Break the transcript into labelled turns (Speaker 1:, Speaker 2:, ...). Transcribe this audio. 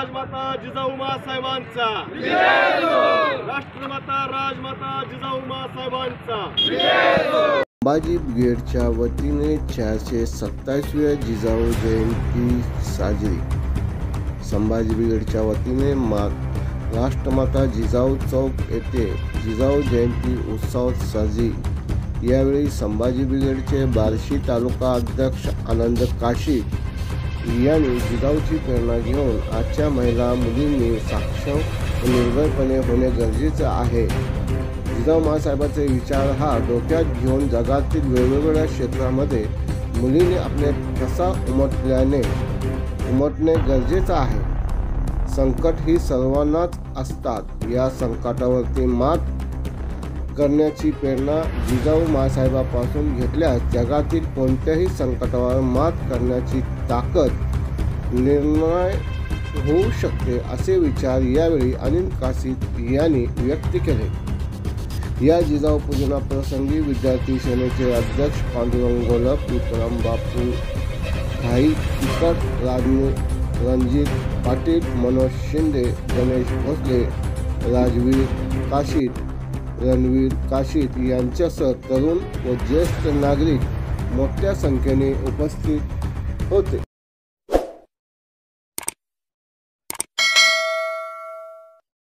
Speaker 1: राजमाता जिजाऊ साहेबांचा, राष्ट्रमाता राजमाता जिजाऊ साहेबांचा।
Speaker 2: संभाजी ब्रिगेडच्या वतीने 427व्या जिजाऊ जयंती साजरी। संभाजी ब्रिगेडच्या वतीने राष्ट्रमाता जिजाऊ चौक येथे जिजाऊ जयंती उत्सव साजरी। यावेळी संभाजी ब्रिगेडचे बार्शी तालुका अध्यक्ष आनंद काशीद यांनी जिजाऊची प्रेरणा घेऊन आजच्या महिला मुलींनी सक्षम व निर्भयपणे होणे गरजेचे आहे। जिजाऊ माँसाहेबांचे विचार हा डोक्यात घेऊन जगातील वेगवेगळ्या क्षेत्रामध्ये मुलींनी आपले ठसा उमटणे गरजेचे आहे। संकट ही सर्वांनाच असतात, या संकटावरती मात करण्याची प्रेरणा जिजाऊ माँसाहेबांपासून घेतल्यास जगातील कोणत्याही संकटावर मात करण्याची ताकद निर्माण होऊ शकते, असे विचार यावेळी अनिल काशीद यांनी व्यक्त केले। या जिजाऊ पूजनाप्रसंगी विद्यार्थी सेनेचे अध्यक्ष पांडुरंग गोलप, विक्रम बापू घाई, तिकट रणजित पाटील, मनोज शिंदे, गणेश भोसले, राजवीर काशीद, रणवीर काशीद यांच्यासह तरुण व ज्येष्ठ नागरिक मोठ्या संख्येने उपस्थित होते।